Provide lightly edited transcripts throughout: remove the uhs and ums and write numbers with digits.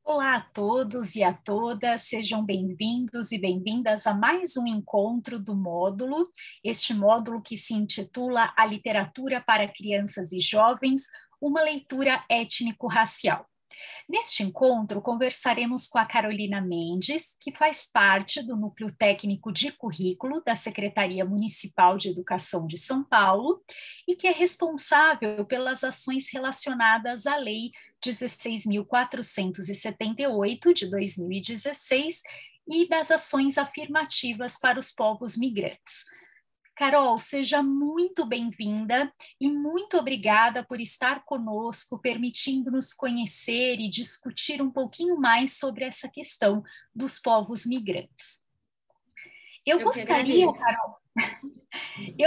Olá a todos e a todas, sejam bem-vindos e bem-vindas a mais um encontro do módulo, este módulo que se intitula A Literatura para Crianças e Jovens, uma leitura étnico-racial. Neste encontro, conversaremos com a Carolina Mendes, que faz parte do Núcleo Técnico de Currículo da Secretaria Municipal de Educação de São Paulo e que é responsável pelas ações relacionadas à Lei 16.478 de 2016 e das ações afirmativas para os povos migrantes. Carol, seja muito bem-vinda e muito obrigada por estar conosco, permitindo-nos conhecer e discutir um pouquinho mais sobre essa questão dos povos migrantes. Eu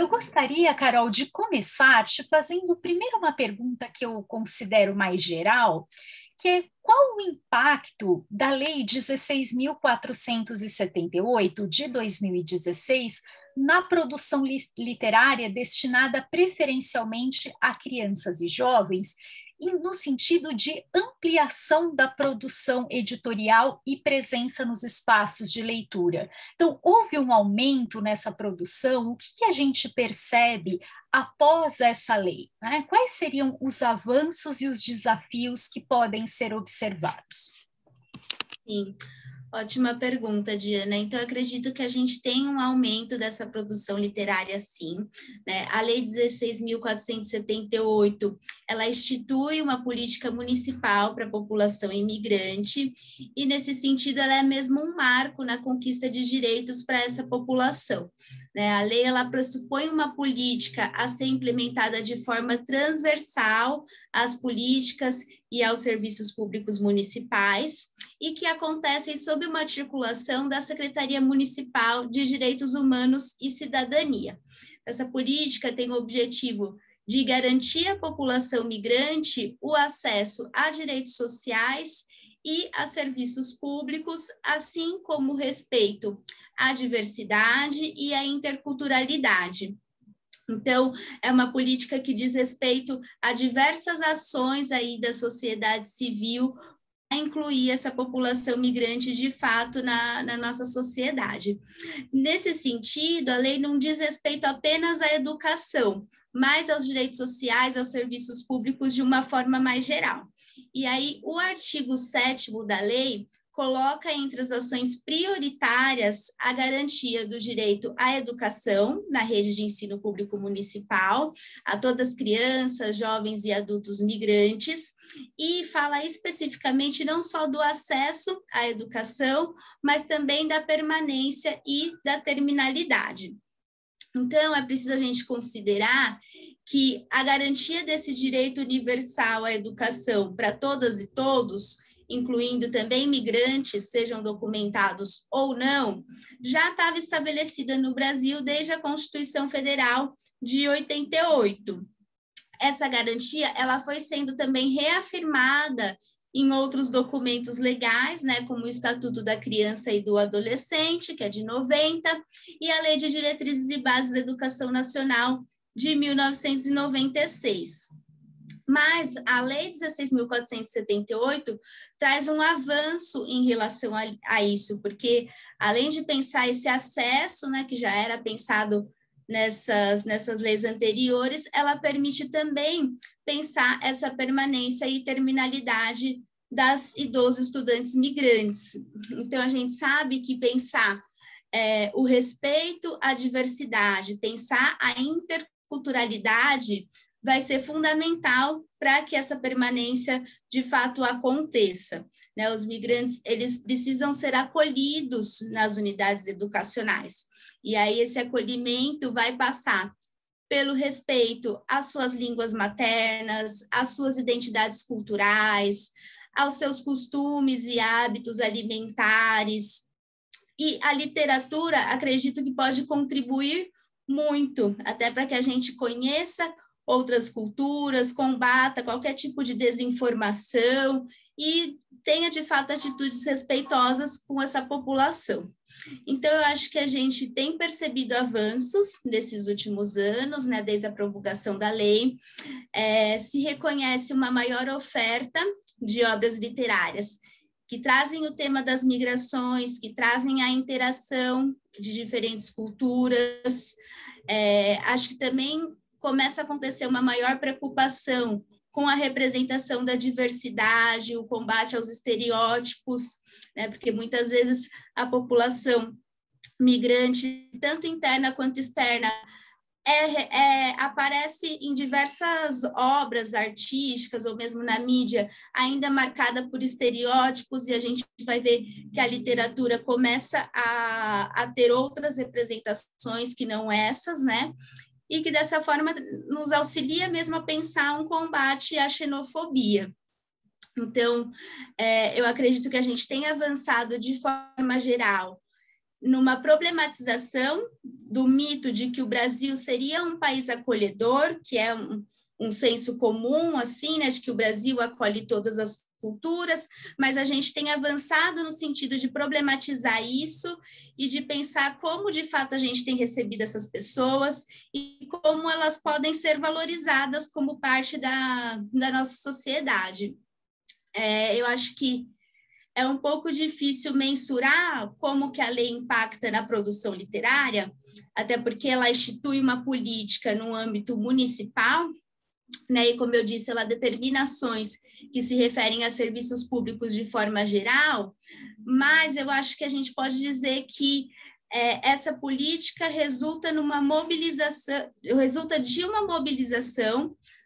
gostaria, Carol, de começar te fazendo primeiro uma pergunta que eu considero mais geral, que é qual o impacto da Lei 16.478 de 2016 na produção literária destinada preferencialmente a crianças e jovens, no sentido de ampliação da produção editorial e presença nos espaços de leitura. Então, houve um aumento nessa produção? O que a gente percebe após essa lei, né? Quais seriam os avanços e os desafios que podem ser observados? Sim, ótima pergunta, Diana. Então, eu acredito que a gente tem um aumento dessa produção literária, sim, né? A Lei 16.478, ela institui uma política municipal para a população imigrante e, nesse sentido, ela é mesmo um marco na conquista de direitos para essa população, né? A lei, ela pressupõe uma política a ser implementada de forma transversal às políticas e aos serviços públicos municipais, e que acontecem sob uma articulação da Secretaria Municipal de Direitos Humanos e Cidadania. Essa política tem o objetivo de garantir à população migrante o acesso a direitos sociais e a serviços públicos, assim como o respeito à diversidade e à interculturalidade. Então, é uma política que diz respeito a diversas ações aí da sociedade civil a incluir essa população migrante de fato na nossa sociedade. Nesse sentido, a lei não diz respeito apenas à educação, mas aos direitos sociais, aos serviços públicos de uma forma mais geral. E aí, o artigo 7º da lei coloca entre as ações prioritárias a garantia do direito à educação na rede de ensino público municipal, a todas as crianças, jovens e adultos migrantes, e fala especificamente não só do acesso à educação, mas também da permanência e da terminalidade. Então, é preciso a gente considerar que a garantia desse direito universal à educação para todas e todos, incluindo também migrantes, sejam documentados ou não, já estava estabelecida no Brasil desde a Constituição Federal de 88. Essa garantia, ela foi sendo também reafirmada em outros documentos legais, né, como o Estatuto da Criança e do Adolescente, que é de 90, e a Lei de Diretrizes e Bases da Educação Nacional de 1996. Mas a Lei 16.478 traz um avanço em relação a isso, porque além de pensar esse acesso, né, que já era pensado nessas leis anteriores, ela permite também pensar essa permanência e terminalidade das e dos estudantes migrantes. Então, a gente sabe que pensar o respeito à diversidade, pensar a interculturalidade vai ser fundamental para que essa permanência de fato aconteça, né? Os migrantes, eles precisam ser acolhidos nas unidades educacionais, e aí esse acolhimento vai passar pelo respeito às suas línguas maternas, às suas identidades culturais, aos seus costumes e hábitos alimentares, e a literatura, acredito que pode contribuir muito, até para que a gente conheça outras culturas, combata qualquer tipo de desinformação e tenha, de fato, atitudes respeitosas com essa população. Então, eu acho que a gente tem percebido avanços nesses últimos anos, né, desde a promulgação da lei, se reconhece uma maior oferta de obras literárias que trazem o tema das migrações, que trazem a interação de diferentes culturas. Acho que também começa a acontecer uma maior preocupação com a representação da diversidade, o combate aos estereótipos, né? Porque muitas vezes a população migrante, tanto interna quanto externa, aparece em diversas obras artísticas ou mesmo na mídia, ainda marcada por estereótipos, e a gente vai ver que a literatura começa a ter outras representações que não essas, né? E que dessa forma nos auxilia mesmo a pensar um combate à xenofobia. Então, eu acredito que a gente tem avançado de forma geral numa problematização do mito de que o Brasil seria um país acolhedor, que é um senso comum, assim, né, de que o Brasil acolhe todas as culturas, mas a gente tem avançado no sentido de problematizar isso e de pensar como, de fato, a gente tem recebido essas pessoas e como elas podem ser valorizadas como parte da nossa sociedade. Eu acho que é um pouco difícil mensurar como que a lei impacta na produção literária, até porque ela institui uma política no âmbito municipal, né? E como eu disse, ela determina ações que se referem a serviços públicos de forma geral, mas eu acho que a gente pode dizer que essa política resulta de uma mobilização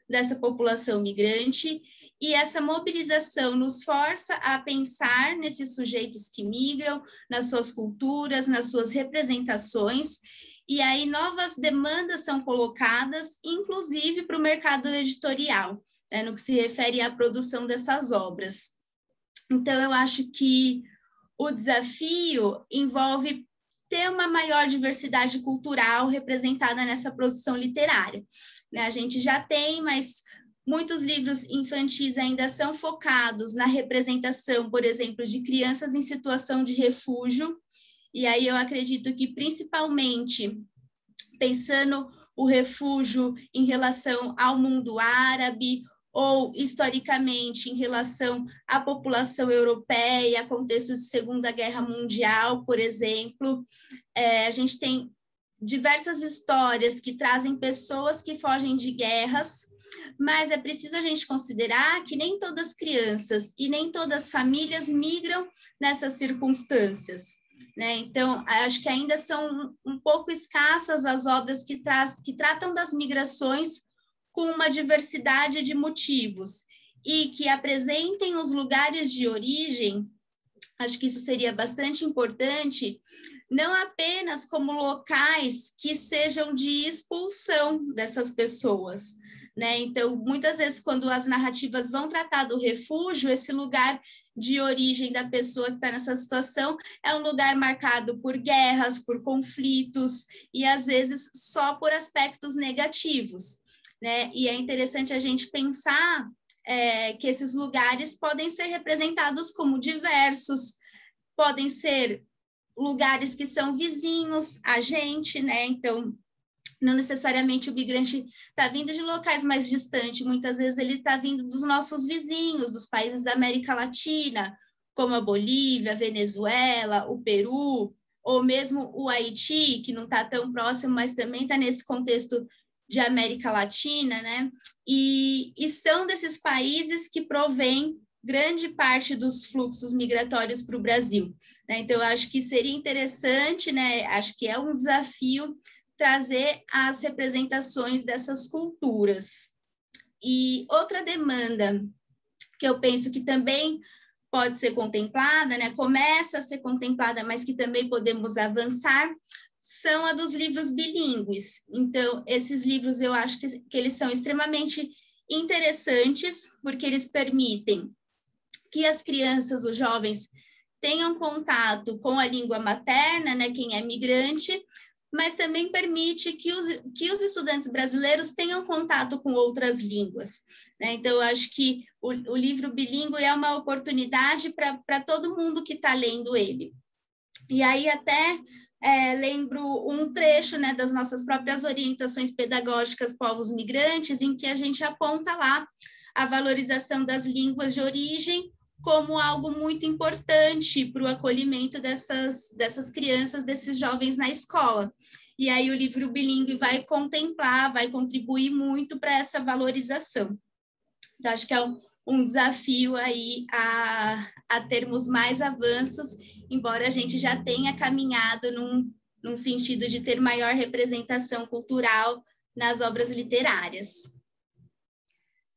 dessa população migrante, e essa mobilização nos força a pensar nesses sujeitos que migram, nas suas culturas, nas suas representações, e aí novas demandas são colocadas, inclusive para o mercado editorial, né, no que se refere à produção dessas obras. Então, eu acho que o desafio envolve ter uma maior diversidade cultural representada nessa produção literária, né? A gente já tem, mas muitos livros infantis ainda são focados na representação, por exemplo, de crianças em situação de refúgio, e aí eu acredito que, principalmente, pensando o refúgio em relação ao mundo árabe, ou, historicamente, em relação à população europeia, contexto de Segunda Guerra Mundial, por exemplo, a gente tem diversas histórias que trazem pessoas que fogem de guerras, mas é preciso a gente considerar que nem todas as crianças e nem todas as famílias migram nessas circunstâncias, né? Então, acho que ainda são um pouco escassas as obras que tratam das migrações com uma diversidade de motivos e que apresentem os lugares de origem. Acho que isso seria bastante importante, não apenas como locais que sejam de expulsão dessas pessoas, né? Então, muitas vezes, quando as narrativas vão tratar do refúgio, esse lugar de origem da pessoa que está nessa situação é um lugar marcado por guerras, por conflitos, e às vezes só por aspectos negativos, né? E é interessante a gente pensar que esses lugares podem ser representados como diversos, podem ser lugares que são vizinhos a gente, né? Então, não necessariamente o migrante está vindo de locais mais distantes, muitas vezes ele está vindo dos nossos vizinhos, dos países da América Latina, como a Bolívia, a Venezuela, o Peru, ou mesmo o Haiti, que não está tão próximo, mas também está nesse contexto de América Latina, né? E são desses países que provém grande parte dos fluxos migratórios para o Brasil, né? Então, eu acho que seria interessante, né? Acho que é um desafio trazer as representações dessas culturas. E outra demanda que eu penso que também pode ser contemplada, né? Começa a ser contemplada, mas que também podemos avançar, são a dos livros bilíngues. Então, esses livros eu acho que eles são extremamente interessantes, porque eles permitem que as crianças, os jovens, tenham contato com a língua materna, né, quem é migrante, mas também permite que os estudantes brasileiros tenham contato com outras línguas, né? Então, eu acho que o livro bilíngue é uma oportunidade para todo mundo que está lendo ele. E aí até lembro um trecho, né, das nossas próprias orientações pedagógicas povos migrantes, em que a gente aponta lá a valorização das línguas de origem como algo muito importante para o acolhimento dessas crianças, desses jovens na escola. E aí o livro bilíngue vai contemplar, vai contribuir muito para essa valorização. Então, acho que é um desafio aí a termos mais avanços, embora a gente já tenha caminhado num sentido de ter maior representação cultural nas obras literárias.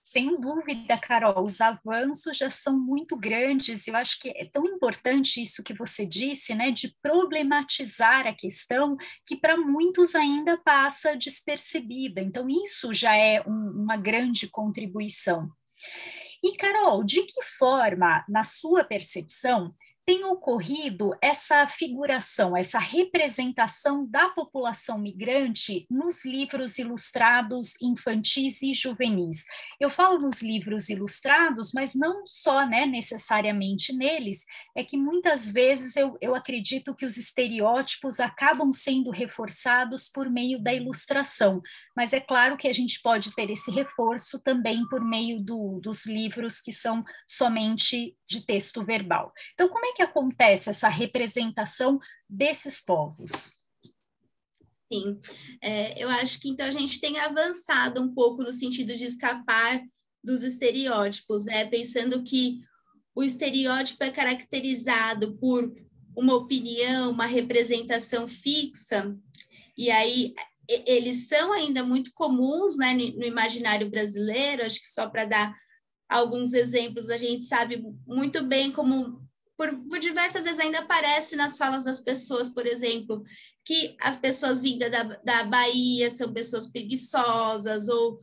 Sem dúvida, Carol, os avanços já são muito grandes. Eu acho que é tão importante isso que você disse, né, de problematizar a questão que para muitos ainda passa despercebida. Então, isso já é uma grande contribuição. E, Carol, de que forma, na sua percepção, tem ocorrido essa figuração, essa representação da população migrante nos livros ilustrados infantis e juvenis? Eu falo nos livros ilustrados, mas não só, né, necessariamente neles, é que muitas vezes eu acredito que os estereótipos acabam sendo reforçados por meio da ilustração, mas é claro que a gente pode ter esse reforço também por meio dos livros que são somente de texto verbal. Então, como é que acontece essa representação desses povos? Sim, eu acho que então a gente tem avançado um pouco no sentido de escapar dos estereótipos, né? Pensando que o estereótipo é caracterizado por uma opinião, uma representação fixa, e aí eles são ainda muito comuns, né, no imaginário brasileiro. Acho que só para dar alguns exemplos, a gente sabe muito bem como, por diversas vezes, ainda aparece nas falas das pessoas, por exemplo, que as pessoas vindas da Bahia são pessoas preguiçosas, ou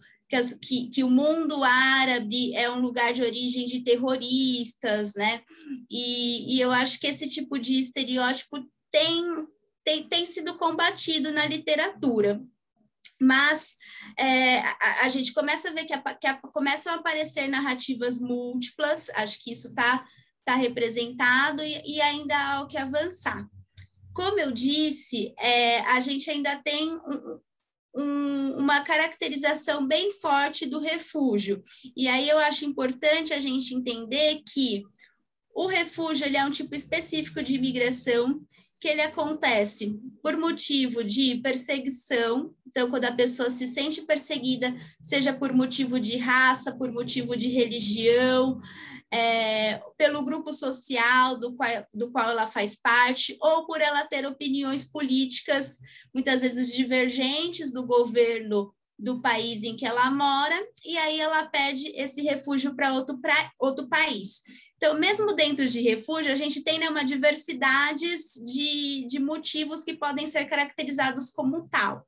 que o mundo árabe é um lugar de origem de terroristas, né? E eu acho que esse tipo de estereótipo tem sido combatido na literatura. Mas a gente começa a ver que começam a aparecer narrativas múltiplas, acho que isso está representado e ainda há o que avançar. Como eu disse, a gente ainda tem uma caracterização bem forte do refúgio, e aí eu acho importante a gente entender que o refúgio ele é um tipo específico de imigração, que ele acontece por motivo de perseguição. Então, quando a pessoa se sente perseguida, seja por motivo de raça, por motivo de religião, pelo grupo social do qual ela faz parte, ou por ela ter opiniões políticas, muitas vezes divergentes do governo do país em que ela mora, e aí ela pede esse refúgio para outro país. Então, mesmo dentro de refúgio, a gente tem, né, uma diversidade de motivos que podem ser caracterizados como tal.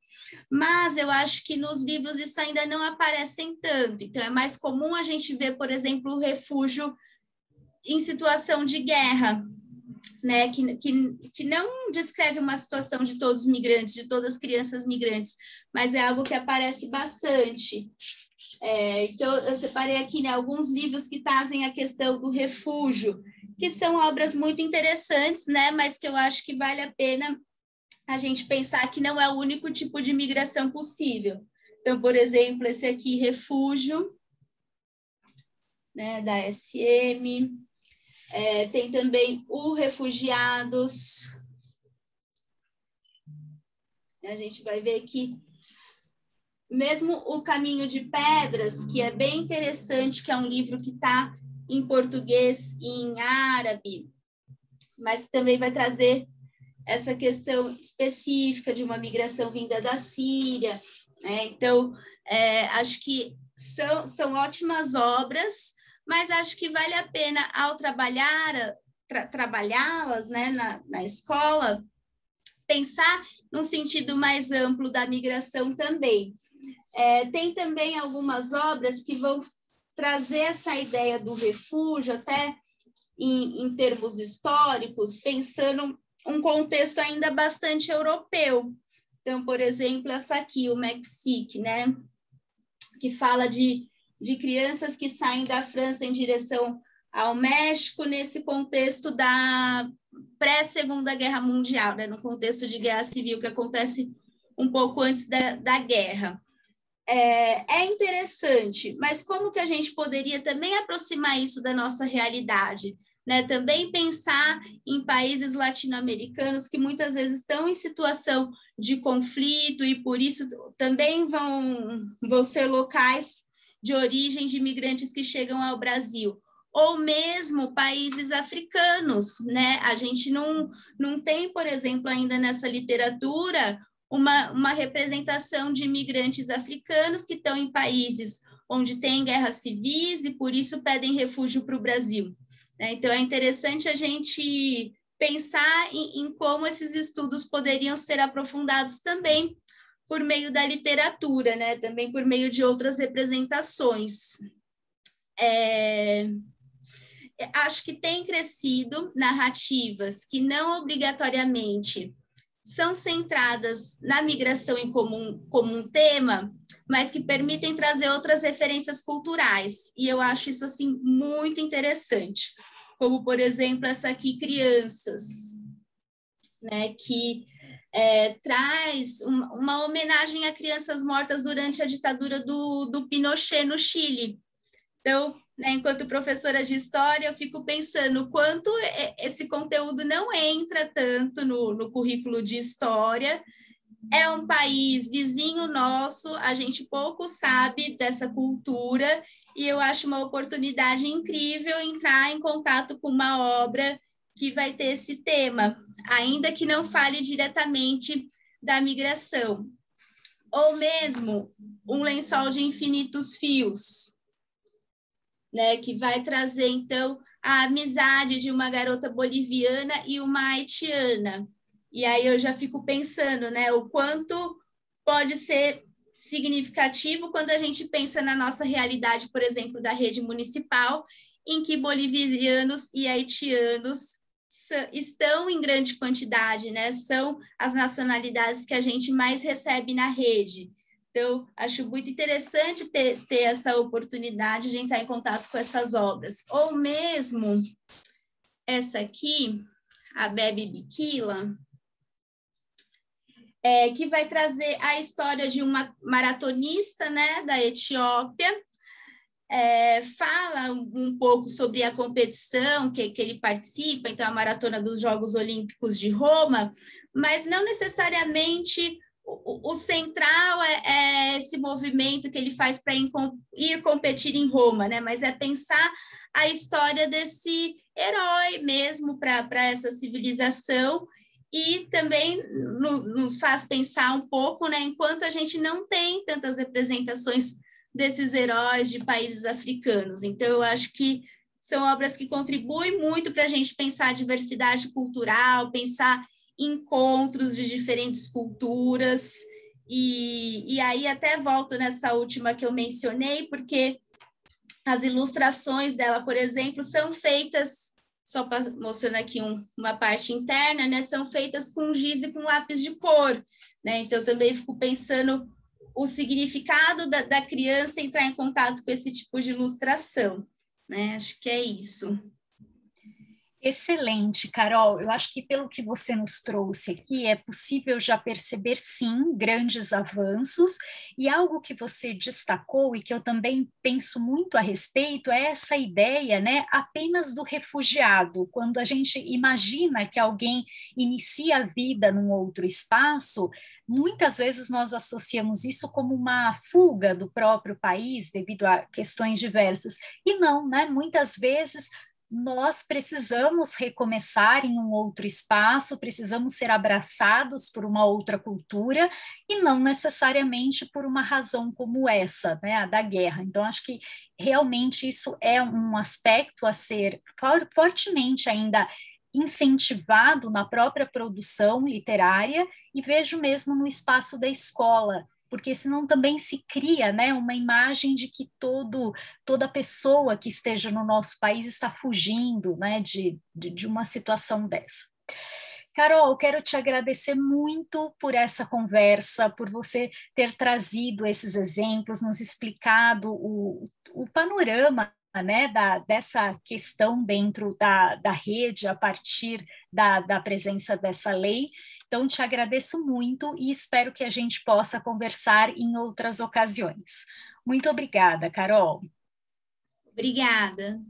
Mas eu acho que nos livros isso ainda não aparece tanto. Então, é mais comum a gente ver, por exemplo, o refúgio em situação de guerra, né, que não descreve uma situação de todos os migrantes, de todas as crianças migrantes, mas é algo que aparece bastante. Então, eu separei aqui, né, alguns livros que trazem a questão do refúgio, que são obras muito interessantes, né, mas que eu acho que vale a pena a gente pensar que não é o único tipo de migração possível. Então, por exemplo, esse aqui, Refúgio, né, da SM. Tem também o Refugiados. A gente vai ver aqui mesmo o Caminho de Pedras, que é bem interessante, que é um livro que está em português e em árabe, mas também vai trazer essa questão específica de uma migração vinda da Síria, né? Então, acho que são ótimas obras, mas acho que vale a pena, ao trabalhá-las, né, na escola, pensar num sentido mais amplo da migração também. Tem também algumas obras que vão trazer essa ideia do refúgio, até em termos históricos, pensando um contexto ainda bastante europeu. Então, por exemplo, essa aqui, o Mexique, né, que fala de crianças que saem da França em direção ao México nesse contexto da pré-Segunda Guerra Mundial, né, no contexto de guerra civil que acontece um pouco antes da guerra. é interessante, mas como que a gente poderia também aproximar isso da nossa realidade? Né? Também pensar em países latino-americanos que muitas vezes estão em situação de conflito e por isso também vão ser locais de origem de imigrantes que chegam ao Brasil, ou mesmo países africanos, né? A gente não tem, por exemplo, ainda nessa literatura uma representação de imigrantes africanos que estão em países onde tem guerras civis e por isso pedem refúgio para o Brasil. Então, é interessante a gente pensar em como esses estudos poderiam ser aprofundados também por meio da literatura, né? Também por meio de outras representações. Acho que tem crescido narrativas que não obrigatoriamente são centradas na migração em comum, como um tema, mas que permitem trazer outras referências culturais. E eu acho isso assim muito interessante, como, por exemplo, essa aqui, Crianças, né, que traz uma homenagem a crianças mortas durante a ditadura do Pinochet no Chile. Então, né, enquanto professora de história, eu fico pensando o quanto esse conteúdo não entra tanto no currículo de história. É um país vizinho nosso, a gente pouco sabe dessa cultura, e eu acho uma oportunidade incrível entrar em contato com uma obra que vai ter esse tema, ainda que não fale diretamente da migração. Ou mesmo Um Lençol de Infinitos Fios, né, que vai trazer, então, a amizade de uma garota boliviana e uma haitiana. E aí eu já fico pensando, né, o quanto pode ser significativo quando a gente pensa na nossa realidade, por exemplo, da rede municipal, em que bolivianos e haitianos estão em grande quantidade, né? São as nacionalidades que a gente mais recebe na rede. Então, acho muito interessante ter essa oportunidade de entrar em contato com essas obras. Ou mesmo essa aqui, a Bebe Bikila, que vai trazer a história de uma maratonista, né, da Etiópia. Fala um pouco sobre a competição que ele participa, então a Maratona dos Jogos Olímpicos de Roma, mas não necessariamente o central é esse movimento que ele faz para ir competir em Roma, né? Mas é pensar a história desse herói mesmo para essa civilização e também nos faz pensar um pouco, né? Enquanto a gente não tem tantas representações desses heróis de países africanos. Então, eu acho que são obras que contribuem muito para a gente pensar a diversidade cultural, pensar encontros de diferentes culturas, e aí até volto nessa última que eu mencionei, porque as ilustrações dela, por exemplo, são feitas, só mostrando aqui uma parte interna, né, são feitas com giz e com lápis de cor, né, então também fico pensando o significado da criança entrar em contato com esse tipo de ilustração, né, acho que é isso. Excelente, Carol. Eu acho que pelo que você nos trouxe aqui, é possível já perceber, sim, grandes avanços, e algo que você destacou e que eu também penso muito a respeito é essa ideia, né, apenas do refugiado. Quando a gente imagina que alguém inicia a vida num outro espaço, muitas vezes nós associamos isso como uma fuga do próprio país devido a questões diversas, e não, né? Muitas vezes nós precisamos recomeçar em um outro espaço, precisamos ser abraçados por uma outra cultura e não necessariamente por uma razão como essa, né, a da guerra. Então, acho que realmente isso é um aspecto a ser fortemente ainda incentivado na própria produção literária e vejo mesmo no espaço da escola, porque senão também se cria, né, uma imagem de que toda pessoa que esteja no nosso país está fugindo, né, de uma situação dessa. Carol, quero te agradecer muito por essa conversa, por você ter trazido esses exemplos, nos explicado o panorama, né, dessa questão dentro da rede a partir da presença dessa lei. Então, te agradeço muito e espero que a gente possa conversar em outras ocasiões. Muito obrigada, Carol. Obrigada.